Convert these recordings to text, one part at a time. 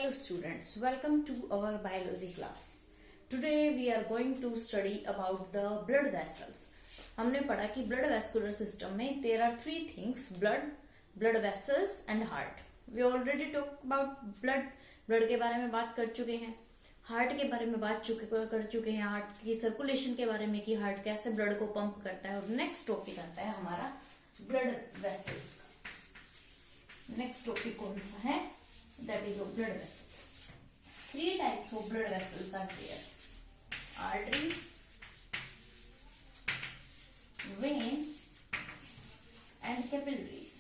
Hello students, welcome to our biology class. Today we are going to study about the blood vessels. हमने पढ़ा कि blood vascular system में there are three things: blood vessels and heart. We already talked about blood के बारे में बात कर चुके हैं, हार्ट के बारे में कर चुके हैं, हार्ट की सर्कुलेशन के बारे में कि हार्ट कैसे ब्लड को पंप करता है। और नेक्स्ट टॉपिक आता है हमारा ब्लड वेसल्स का। नेक्स्ट टॉपिक कौन सा है? That is of blood vessels. Three types of blood vessels are there: arteries, veins, and capillaries.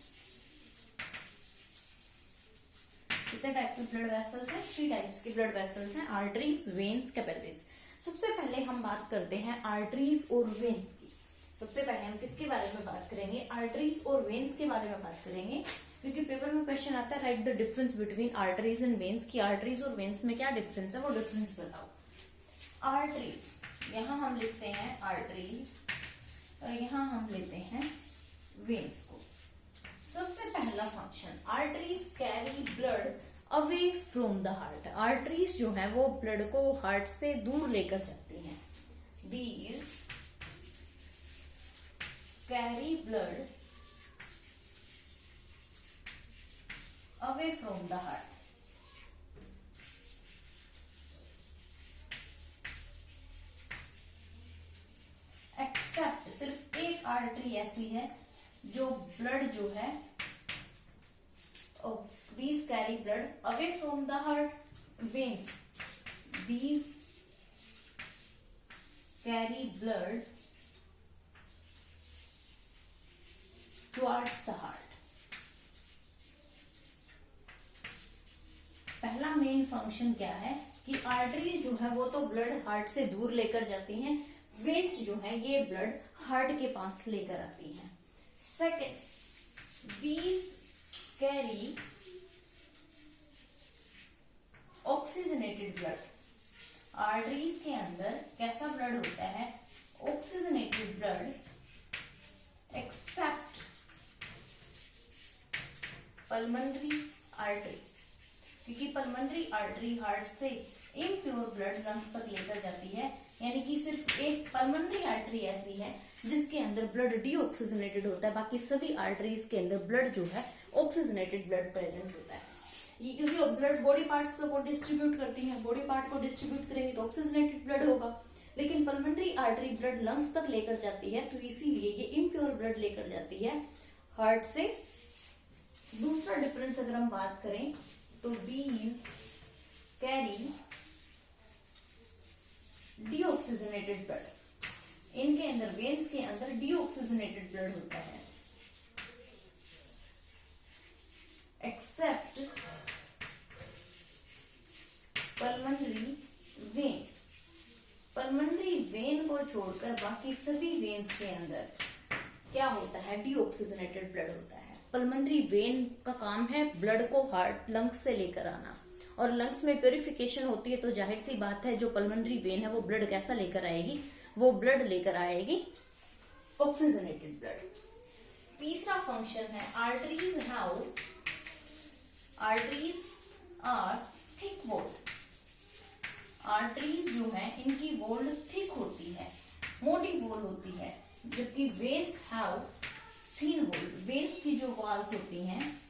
कितने टाइप के ब्लड वेसल्स हैं? 3 टाइप्स के ब्लड वेसल्स हैं: आर्टरीज, वेन्स, कैपिलरीज। सबसे पहले हम बात करते हैं आर्टरीज और वेन्स की। सबसे पहले हम किसके बारे में बात करेंगे? आर्टरीज और वेन्स के बारे में बात करेंगे, क्योंकि पेपर में क्वेश्चन आता है right the difference between arteries and veins, की आर्टरीज और वेन्स में क्या डिफरेंस है, वो डिफरेंस बताओ। आर्टरीज, यहाँ हम लिखते हैं आर्टरीज और यहाँ हम लेते हैं वेन्स को। सबसे पहला function, arteries carry blood away from the heart. Arteries जो है वो ब्लड को हार्ट से दूर लेकर जाती हैं। These carry blood away from the heart. Except सिर्फ एक आर्टरी ऐसी है जो ब्लड जो है these carry blood away from the heart. Veins, these carry blood towards the heart. पहला मेन फंक्शन क्या है कि आर्टरीज जो है वो तो ब्लड हार्ट से दूर लेकर जाती हैं, वेन्स जो है ये ब्लड हार्ट के पास लेकर आती हैं। Second, these carry oxygenated blood. Arteries के अंदर कैसा ब्लड होता है? Oxygenated blood, except pulmonary artery, क्योंकि पल्मोनरी आर्टरी हार्ट से इम्प्योर ब्लड लंग्स तक लेकर जाती है। यानी कि सिर्फ एक पल्मोनरी आर्टरी ऐसी है जिसके अंदर ब्लड डीऑक्सीजनेटेड होता है, बाकी सभी आर्टरीज के अंदर ब्लड जो है ऑक्सीजनेटेड ब्लड प्रेजेंट होता है। ये क्योंकि ब्लड बॉडी पार्ट्स को डिस्ट्रीब्यूट करती है, बॉडी पार्ट को डिस्ट्रीब्यूट करेंगे तो ऑक्सीजनेटेड ब्लड होगा, लेकिन पल्मोनरी आर्टरी ब्लड लंग्स तक लेकर जाती है, तो इसीलिए ये इम्प्योर ब्लड लेकर जाती है हार्ट से। दूसरा डिफरेंस अगर हम बात करें तो these carry deoxygenated blood. इनके अंदर वेन्स के अंदर deoxygenated blood होता है, accept pulmonary when. Pulmonary vein को छोड़कर बाकी सभी वेन्स के अंदर क्या होता है? डीऑक्सीजनेटेड ब्लड होता है। पल्मोनरी वेन का काम है ब्लड को हार्ट लंग्स से लेकर आना, और लंग्स में प्यूरिफिकेशन होती है तो जाहिर सी बात है जो पल्मोनरी वेन है वो ब्लड कैसा लेकर आएगी? वो ब्लड लेकर आएगी ऑक्सीजनेटेड ब्लड। तीसरा फंक्शन है arteries are thick walled. Arteries जो है इनकी वॉल्ड थिक होती है, मोटी वॉल होती है, जबकि veins have thin wall. Veins की जो वॉल्स होती हैं,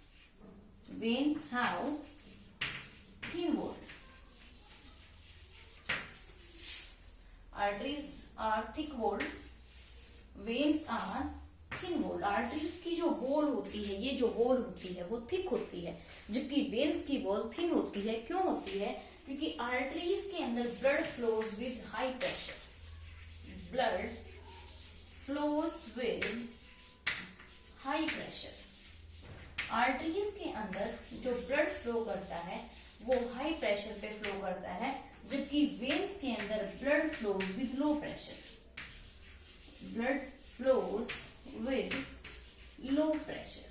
veins have thin wall. Arteries are thick walled, veins are thin walled. Arteries की जो वॉल होती है, ये जो वॉल होती है वो थिक होती है, जबकि वेन्स की वॉल थिन होती है। क्यों होती है? क्योंकि आर्टरीज के अंदर blood flows with high pressure. Blood flows with high pressure. Arteries के अंदर जो ब्लड फ्लो करता है वो हाई प्रेशर पे फ्लो करता है, जबकि वेन्स के अंदर blood flows with low pressure. Blood flows with low pressure.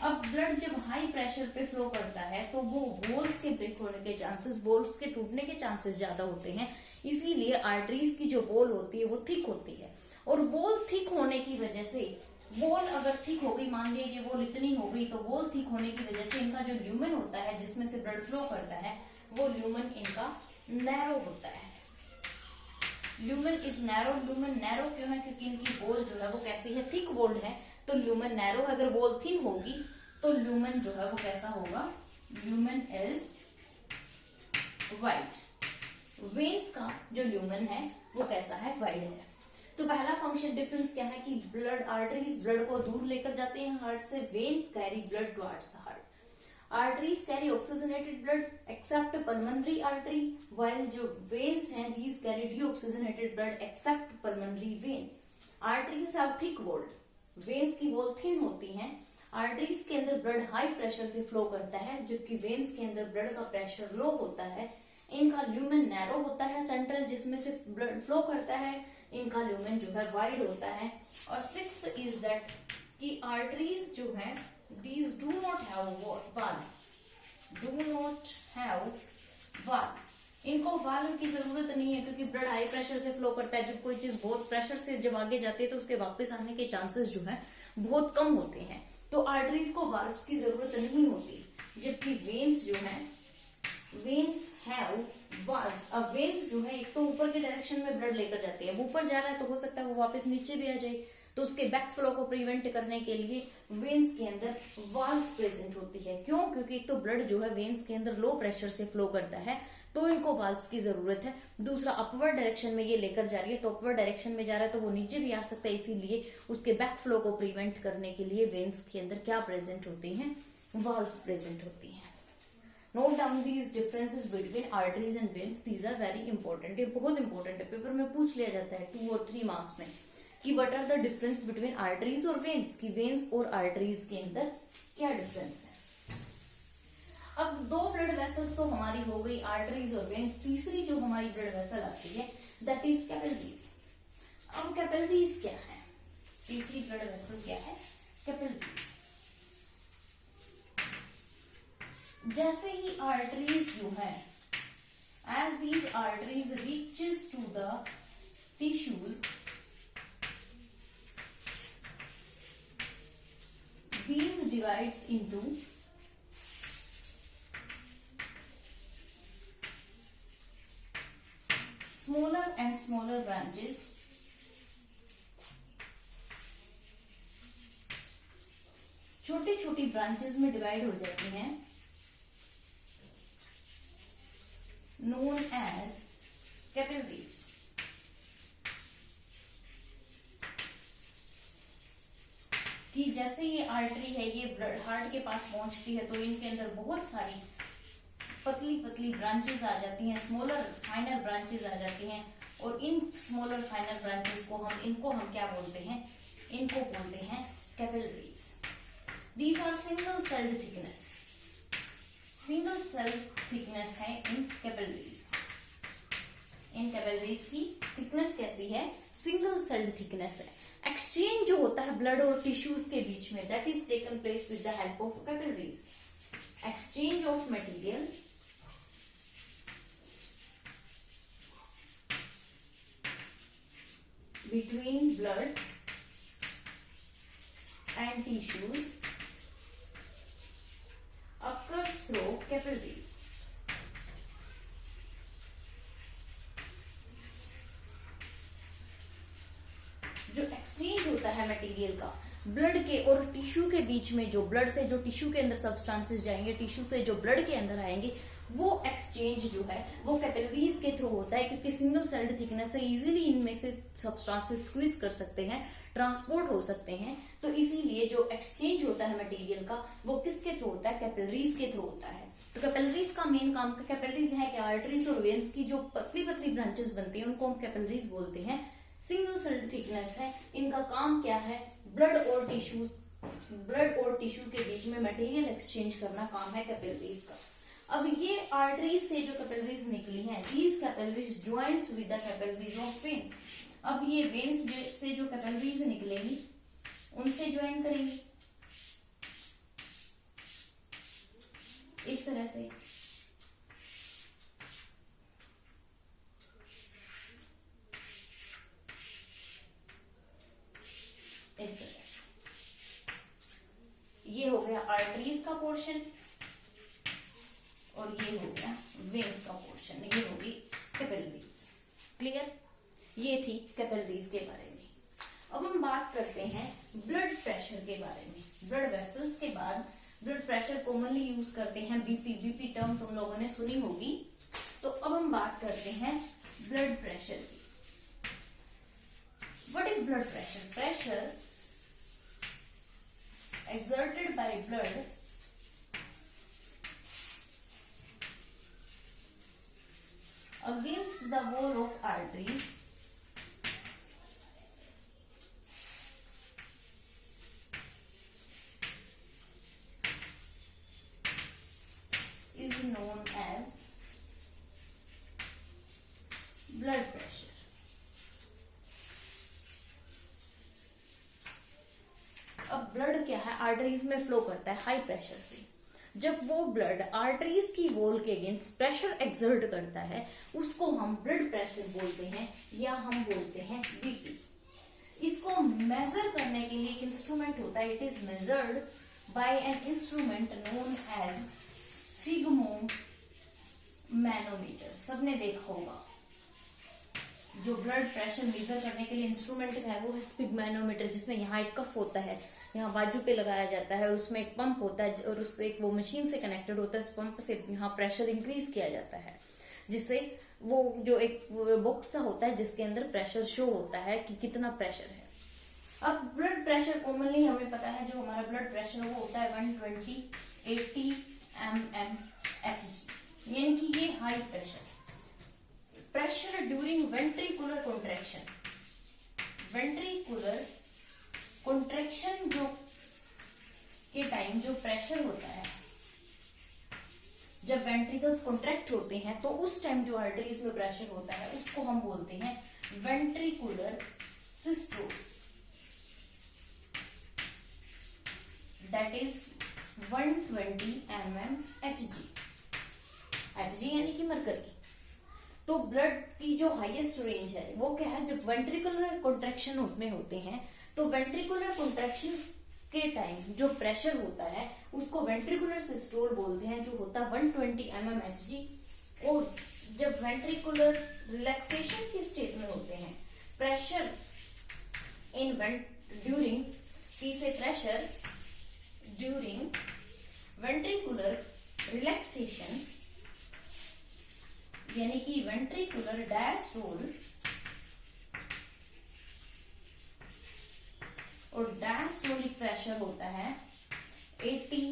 अब ब्लड जब हाई प्रेशर पे फ्लो करता है तो वो वॉल्स के ब्रेक होने के चांसेस, वॉल्स के टूटने के चांसेस ज्यादा होते हैं, इसीलिए आर्टरीज की जो वॉल होती है वो थिक होती है। और वॉल थिक होने की वजह से वॉल अगर थिक हो गई, मान लिया ये वॉल इतनी हो गई, तो वॉल थिक होने की वजह से इनका जो ल्यूमेन होता है जिसमें से ब्लड फ्लो करता है, वो ल्यूमेन इनका नैरो होता है। Lumen is narrow. Lumen narrow क्यों है? क्योंकि इनकी वॉल जो है वो कैसी है? थिक वॉल्ड है, तो ल्यूमेन नैरो। अगर वॉल थिन होगी तो ल्यूमेन जो है वो कैसा होगा? Lumen is wide. वेन्स का जो ल्यूमेन है वो कैसा है? वाइड है। तो पहला फंक्शन डिफरेंस क्या है कि ब्लड आर्टरीज ब्लड को दूर लेकर जाते हैं हार्ट से, vein carry blood towards the heart. Arteries carry oxygenated blood except pulmonary artery, while जो वेन्स हैं these carry deoxygenated blood except pulmonary vein. Arteries have thick walled, veins की wall thin होती हैं। आर्टरीज के अंदर blood high pressure से flow करता है, जबकि वेन्स के अंदर ब्लड का प्रेशर लो होता है। इनका ल्यूमेन नैरो होता है सेंट्रल, जिसमें से ब्लड फ्लो करता है। इनका ल्यूमेन जो है वाइड होता है। और सिक्स्थ इज दैट कि आर्टरीज जो है these do not have valve, do not have valve। इनको वाल्व की जरूरत नहीं है, क्योंकि ब्लड हाई प्रेशर से फ्लो करता है। जब कोई चीज बहुत प्रेशर से जब आगे जाती है तो उसके वापस आने के चांसेस जो है बहुत कम होते हैं, तो आर्टरीज को वाल्व्स की जरूरत नहीं होती। जबकि वेन्स जो है, वेन्स हैव वाल्व्स। अब वेन्स जो है एक तो ऊपर की डायरेक्शन में ब्लड लेकर जाती है, वो ऊपर जा रहा है तो हो सकता है वो वापस नीचे भी आ जाए, तो उसके बैक फ्लो को प्रिवेंट करने के लिए वेन्स के अंदर वाल्व्स प्रेजेंट होती है। क्यों? क्योंकि एक तो ब्लड जो है वेन्स के अंदर लो प्रेशर से फ्लो करता है, तो इनको वाल्व्स की जरूरत है। दूसरा, अपवर्ड डायरेक्शन में ये लेकर जा रही है, तो अपवर्ड डायरेक्शन में जा रहा है तो वो नीचे भी आ सकता है, इसीलिए उसके बैक फ्लो को प्रिवेंट करने के लिए वेन्स के अंदर क्या प्रेजेंट होती है? वाल्व्स प्रेजेंट होती है। Note down these differences between arteries and veins, these are very important. ये बहुत इंपॉर्टेंट है, पेपर में पूछ लिया जाता है 2 और 3 मार्क्स में कि what are the difference between arteries और वेन्स, की वेन्स और आर्टरीज के अंदर क्या डिफरेंस है। अब 2 ब्लड वेसल्स तो हमारी हो गई, आर्टरीज और वेन्स। तीसरी जो हमारी ब्लड वेसल आती है दैट इज कैपिलरीज। अब कैपिलरीज क्या है? तीसरी ब्लड वेसल क्या है? कैपिलरीज। जैसे ही आर्टरीज जो है, as these arteries reaches to the tissues, these divides into smaller and smaller branches, छोटी छोटी ब्रांचेस में डिवाइड हो जाती हैं, known as capillaries। कि जैसे ये आर्टरी है, ये ब्लड हार्ट के पास पहुंचती है, तो इनके अंदर बहुत सारी पतली पतली ब्रांचेस आ जाती हैं, स्मॉलर फाइनर ब्रांचेस आ जाती हैं। और इन स्मॉलर फाइनर ब्रांचेस को हम क्या बोलते हैं? इनको बोलते हैं capillaries. These are single celled thickness, single cell thickness है इन कैपिलरीज। इन कैपिलरीज की थिकनेस कैसी है? सिंगल सेल्ड थिकनेस है। एक्सचेंज जो होता है ब्लड और टिश्यूज के बीच में, that is taken place with the help of capillaries. Exchange of material between blood and tissues occurs through capillaries। जो एक्सचेंज होता है मटेरियल का ब्लड के और टिश्यू के बीच में, जो ब्लड से जो टिश्यू के अंदर सब्सटेंसेस जाएंगे, टिश्यू से जो ब्लड के अंदर आएंगे, वो एक्सचेंज जो है वो कैपिलरीज के थ्रू होता है। क्योंकि सिंगल सेल्ड थिकनेस है, इजीली इनमें से सब्सटेंसेस स्क्वीज कर सकते हैं, ट्रांसपोर्ट हो सकते हैं, तो इसीलिए जो एक्सचेंज होता है मटेरियल का वो किसके थ्रू होता है? कैपिलरीज के थ्रू होता है। तो कैपिलरीज का मेन काम, कैपिलरीज है कि आर्टरीज और वेन्स की जो पतली पतली ब्रांचेस बनती हैं उनको हम कैपिलरीज बोलते हैं। सिंगल सेल्ड थिकनेस है, इनका काम क्या है? ब्लड और टिश्यू के बीच में मटेरियल एक्सचेंज करना काम है कैपिलरीज का। अब ये आर्टरीज से जो कैपिलरीज निकली हैं, these capillaries joins with the capillaries of veins. अब ये वेन्स से जो कैपिलरीज निकलेगी उनसे ज्वाइन करेंगी इस तरह से। इस तरह से ये हो गया वेन्स का पोर्शन, ये होगी कैपिलरीज। क्लियर, ये थी कैपिलरीज के बारे में। अब हम बात करते हैं ब्लड प्रेशर के बारे में। ब्लड वेसल्स के बाद ब्लड प्रेशर कॉमनली यूज करते हैं बीपी। बीपी टर्म तुम लोगों ने सुनी होगी। तो अब हम बात करते हैं ब्लड प्रेशर की। What is blood pressure? Pressure exerted by blood against the wall of arteries is known as blood pressure. अब ब्लड क्या है, आर्टरीज में फ्लो करता है हाई प्रेशर से। जब वो ब्लड आर्टरीज की वॉल के अगेंस्ट प्रेशर एक्सर्ट करता है उसको हम ब्लड प्रेशर बोलते हैं या हम बोलते हैं बीपी। इसको मेजर करने के लिए एक इंस्ट्रूमेंट होता है। It is measured by an instrument known as sphygmomanometer. सबने देखा होगा, जो ब्लड प्रेशर मेजर करने के लिए इंस्ट्रूमेंट है वो है स्फिग्मोमैनोमीटर, जिसमें यहाँ एक कफ होता है, यहाँ बाजू पे लगाया जाता है और उसमें एक पंप होता है और उससे एक वो मशीन से कनेक्टेड होता है। उस पंप से यहाँ प्रेशर इंक्रीज किया जाता है, जिससे वो जो एक बॉक्स सा होता है जिसके अंदर प्रेशर शो होता है कि कितना प्रेशर है। अब ब्लड प्रेशर कॉमनली हमें पता है, जो हमारा ब्लड प्रेशर वो होता है 120/80 mmHg, यानी कि ये high pressure. Pressure during ventricular contraction, ventricular contraction जो के टाइम जो प्रेशर होता है, जब वेंट्रिकल्स कॉन्ट्रैक्ट होते हैं तो उस टाइम जो आर्टरीज में प्रेशर होता है उसको हम बोलते हैं ventricular systole, that is 120 mmHg। Hg यानी कि मरकरी। तो ब्लड की जो हाईएस्ट रेंज है वो क्या है, जब वेंट्रिकुलर कॉन्ट्रैक्शन में होते हैं तो वेंट्रिकुलर कॉन्ट्रैक्शन के टाइम जो प्रेशर होता है उसको वेंट्रिकुलर सिस्टोल बोलते हैं, जो होता है 120 mmHg। और जब वेंट्रिकुलर रिलैक्सेशन की स्टेट में होते हैं, pressure in during pressure during ventricular relaxation, यानी कि वेंट्रिकुलर डायस्टोल और डायस्टोलिक प्रेशर होता है 80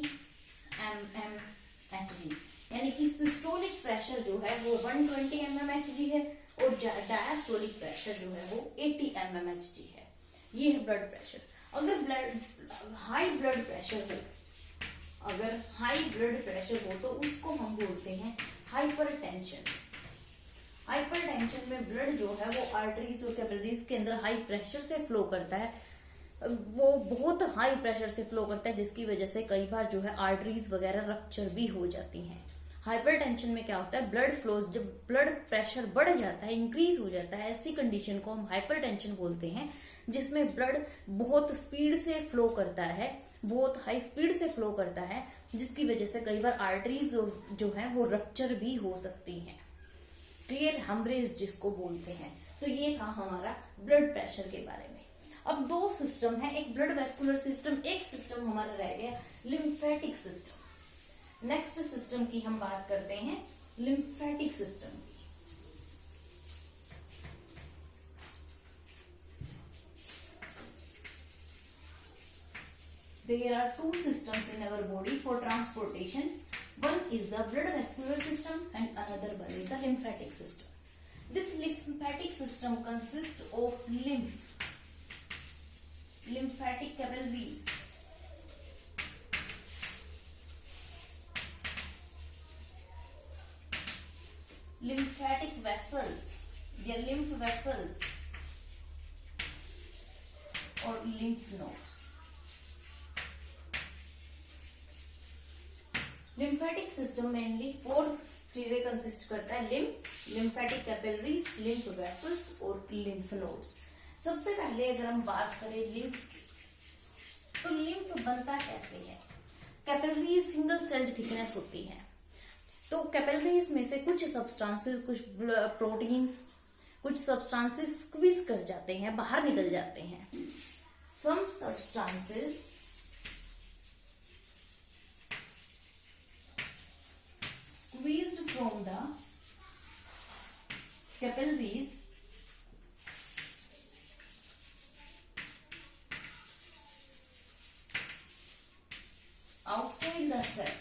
mmHg, यानी कि सिस्टोलिक प्रेशर जो है वो 120 mmHg है और डायस्टोलिक प्रेशर जो है वो 80 mmHg है। ये है ब्लड प्रेशर। अगर हाई ब्लड प्रेशर हो, अगर हाई ब्लड प्रेशर हो तो उसको हम बोलते हैं हाइपरटेंशन। हाइपरटेंशन में ब्लड जो है वो आर्टरीज और कैपिलरीज के अंदर हाई प्रेशर से फ्लो करता है, वो बहुत हाई प्रेशर से फ्लो करता है, जिसकी वजह से कई बार जो है आर्टरीज वगैरह रप्चर भी हो जाती हैं। हाइपरटेंशन में क्या होता है, ब्लड फ्लोज, जब ब्लड प्रेशर बढ़ जाता है, इंक्रीज हो जाता है, ऐसी कंडीशन को हम हाइपरटेंशन बोलते हैं, जिसमें ब्लड बहुत स्पीड से फ्लो करता है, बहुत हाई स्पीड से फ्लो करता है, जिसकी वजह से कई बार आर्टरीज जो है वो रप्चर भी हो सकती हैं। क्लियर, हेमरेज जिसको बोलते हैं। तो ये था हमारा ब्लड प्रेशर के बारे में। अब दो सिस्टम है, एक ब्लड वेस्कुलर सिस्टम, एक सिस्टम हमारा रह गया लिम्फेटिक सिस्टम। नेक्स्ट सिस्टम की हम बात करते हैं लिम्फेटिक सिस्टम की। There are two systems in our body for transportation. One is the blood vascular system and another one is the lymphatic system. This lymphatic system consists of lymphatic capillaries, lymphatic vessels या lymph vessels और lymph nodes। Lymphatic system mainly 4 चीजें consist करता है, lymphatic capillaries, lymph vessels और lymph nodes. सबसे पहले अगर हम बात करें लिम्फ की, तो लिम्फ बनता कैसे है। कैपिलरीज सिंगल सेल्ड थिकनेस होती है, तो कैपिलरीज में से कुछ सब्सटेंसेस, कुछ प्रोटीन्स, कुछ सब्सटेंसेस स्क्वीज कर जाते हैं, बाहर निकल जाते हैं. Some substances squeezed from the capillaries outside the cell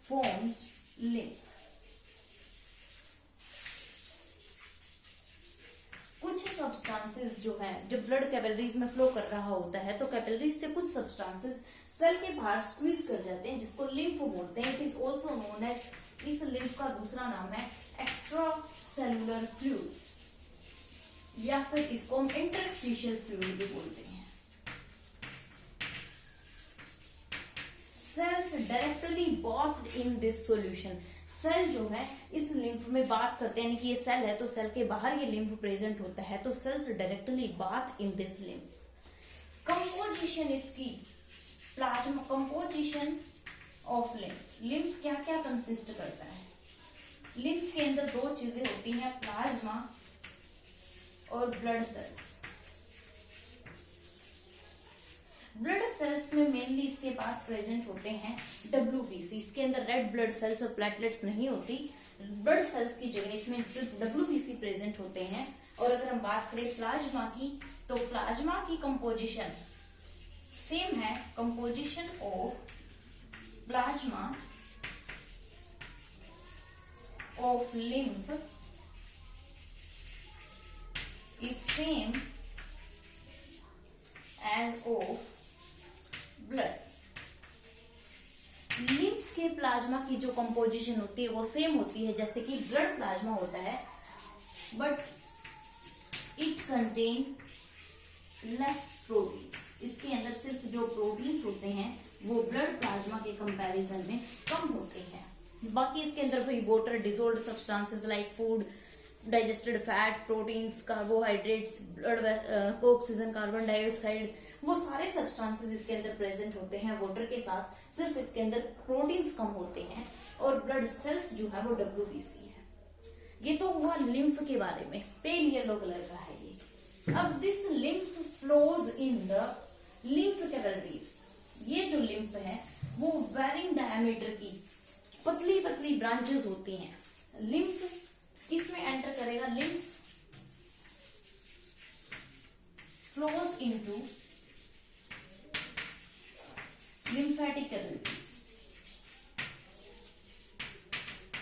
formed lymph. कुछ सब्सटेंसेस जो है, जब ब्लड कैपिलरीज में फ्लो कर रहा होता है तो कैपिलरीज से कुछ सब्सटेंसेस सेल के बाहर स्क्वीज कर जाते हैं, जिसको लिम्फ बोलते हैं. It is also known as, इस लिम्फ का दूसरा नाम है एक्स्ट्रा सेलुलर फ्लूइड, या फिर इसको हम इंटरस्टिशियल फ्लूइड भी बोलते हैं. Cells directly bathed in this solution. Cell जो है इस लिम्फ में बात करते हैं, यानी कि ये सेल है तो सेल के बाहर ये लिम्फ प्रेजेंट होता है, तो cells directly bath in this lymph. Composition इसकी, plasma composition of lymph. Lymph क्या क्या कंसिस्ट करता है? लिम्फ के अंदर दो चीजें होती हैं, प्लाज्मा और ब्लड सेल्स. ब्लड सेल्स में मेनली इसके पास प्रेजेंट होते हैं WBC. इसके अंदर रेड ब्लड सेल्स और प्लेटलेट्स नहीं होती. ब्लड सेल्स की जगह इसमें सिर्फ WBC प्रेजेंट होते हैं. और अगर हम बात करें प्लाज्मा की, तो प्लाज्मा की कंपोजिशन सेम है. Composition of plasma of lymph is same as of blood. Lymph के प्लाज्मा की जो कंपोजिशन होती है वो सेम होती है जैसे कि ब्लड प्लाज्मा होता है, but it contain less proteins. इसके अंदर सिर्फ जो प्रोटीन्स होते हैं वो ब्लड प्लाज्मा के कंपैरिजन में कम होते हैं. बाकी इसके अंदर कोई water dissolved substances like food, digested fat, proteins, carbohydrates, blood को ऑक्सीजन, कार्बन डाइऑक्साइड, वो सारे सब्सटेंसेस इसके अंदर प्रेजेंट होते हैं वाटर के साथ. सिर्फ इसके अंदर प्रोटीन्स कम होते हैं. और ब्लड सेल्स जो है वो WBC है. ये तो हुआ लिम्फ के बारे में. पेल येलो कलर का है ये. अब this lymph flows in the lymph capillaries. ये जो लिम्फ है वो वेरिंग डायमीटर की पतली पतली ब्रांचेस होती हैं. लिम्फ किसमें एंटर करेगा? Lymph flows into lymphatic capillaries.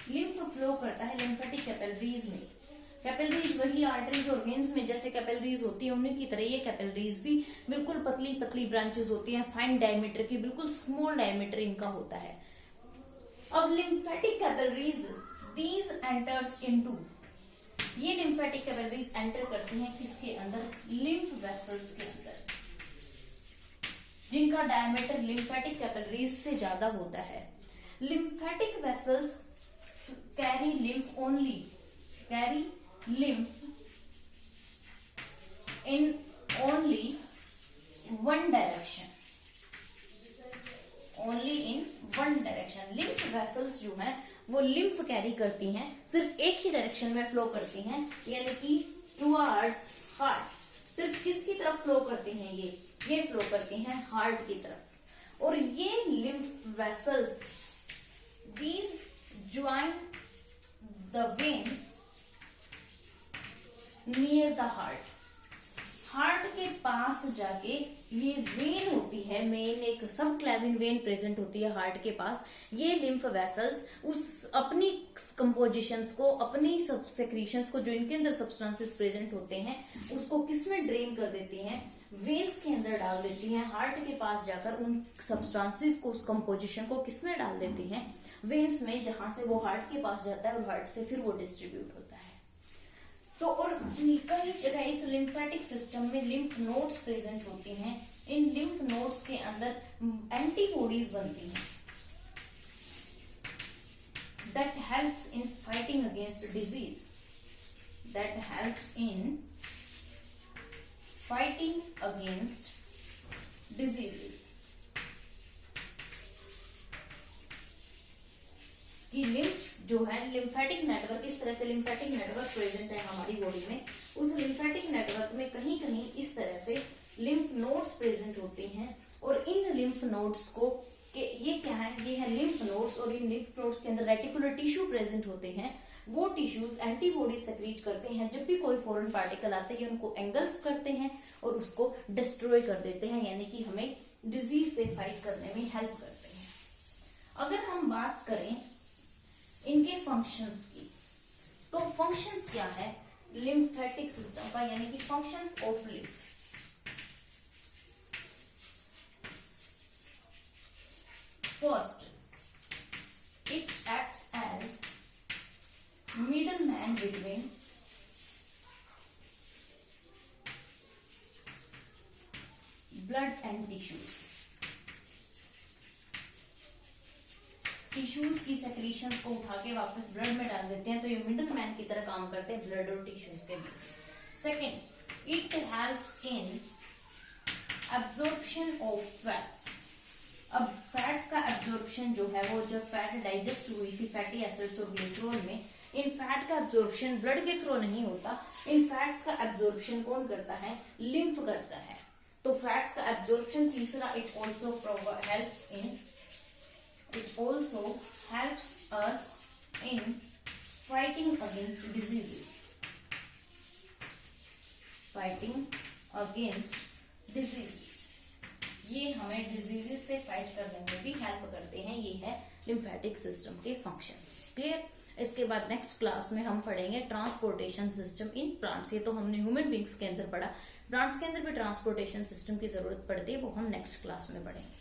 Lymph flow करता है लिम्फेटिक कैपिलरीज में. कैपिलरीज वही आर्टरीज और वेन्स में जैसे कैपिलरीज होती है उन्हीं की तरह ये कैपिलरीज भी बिल्कुल पतली पतली ब्रांचेस होती हैं, फाइन डायमीटर की, बिल्कुल स्मॉल डायमीटर इनका होता है. अब lymphatic capillaries these enters into, ये लिम्फेटिक कैपिलरीज एंटर करती हैं किसके अंदर? लिम्फ वेसल्स के अंदर, जिनका डायमीटर लिम्फेटिक कैपिलरीज से ज्यादा होता है. Lymphatic vessels carry lymph only, carry lymph in only one direction, only in one direction. lymph vessels जो है वो lymph कैरी करती हैं, सिर्फ एक ही डायरेक्शन में फ्लो करती हैं, यानी कि towards heart. सिर्फ किसकी तरफ फ्लो करती हैं? ये फ्लो करती हैं हार्ट की तरफ. और ये lymph vessels these join the veins near the heart. Heart के पास जाके ये वेन होती है, मेन एक सब क्लैविन वेन प्रेजेंट होती है हार्ट के पास. ये लिम्फ वेसल्स उस अपनी कंपोजिशंस को, अपनी सब सेक्रीशंस को, जो इनके अंदर सब्सटेंसेस प्रेजेंट होते हैं, उसको किसमें ड्रेन कर देती हैं? वेन्स के अंदर डाल देती हैं. हार्ट के पास जाकर उन सब्सटेंसेस को, उस कंपोजिशन को किसमें डाल देती हैं? वेन्स में, जहां से वो हार्ट के पास जाता है और हार्ट से फिर वो डिस्ट्रीब्यूट होता है. तो और कई जगह इस लिम्फेटिक सिस्टम में लिम्फ नोड्स प्रेजेंट होती हैं. इन लिम्फ नोड्स के अंदर एंटीबॉडीज बनती हैं that helps in fighting against disease, that helps in fighting against diseases. कि लिम्फ जो है, लिम्फेटिक नेटवर्क, इस तरह से लिम्फेटिक नेटवर्क प्रेजेंट है हमारी बॉडी में। उस लिम्फेटिक नेटवर्क में कहीं कहीं इस तरह से लिम्फ नोड्स प्रेजेंट होते हैं, और इन लिम्फ नोड्स को ये क्या है, ये है लिम्फ नोड्स, और इन लिम्फ नोड्स के अंदर रेटिकुलर टिश्यू प्रेजेंट होते हैं। वो टिश्यूज एंटीबॉडी सेक्रीट करते हैं, जब भी कोई फॉरेन पार्टिकल आते हैं उनको एंगल्फ करते हैं और उसको डिस्ट्रॉय कर देते हैं, यानी कि हमें डिजीज से फाइट करने में हेल्प करते हैं। अगर हम बात करें इनके फंक्शंस की, तो फंक्शंस क्या है लिम्फेटिक सिस्टम का, यानी कि functions of lymph. First, it acts as middleman between blood and tissues. Tissues की सेक्रीशंस को उठा के वापस ब्लड में डाल देते हैं, तो ये मिडल मैन की तरह काम करते हैं ब्लड और टिश्यूज के बीच। Second, it helps in absorption of fats. अब फैट्स का एब्जॉर्प्शन जो है, वो जब फैट डाइजेस्ट हुई थी फैटी एसिड्स और ग्लिसरॉल में, इन फैट का एब्जॉर्प्शन ब्लड के थ्रू नहीं होता, इन फैट्स का एब्जॉर्प्शन कौन करता है, लिम्फ करता है। तो फैट्स का एब्जॉर्प्शन। तीसरा, it also helps us in fighting against diseases. Fighting against diseases, ये हमें डिजीजेस से फाइट करने में भी हेल्प करते हैं। ये है लिम्फेटिक सिस्टम के फंक्शंस। क्लियर। इसके बाद नेक्स्ट क्लास में हम पढ़ेंगे ट्रांसपोर्टेशन सिस्टम इन प्लांट्स। ये तो हमने ह्यूमन बींग्स के अंदर पढ़ा, प्लांट्स के अंदर भी ट्रांसपोर्टेशन सिस्टम की जरूरत पड़ती है, वो हम नेक्स्ट क्लास में पढ़ेंगे।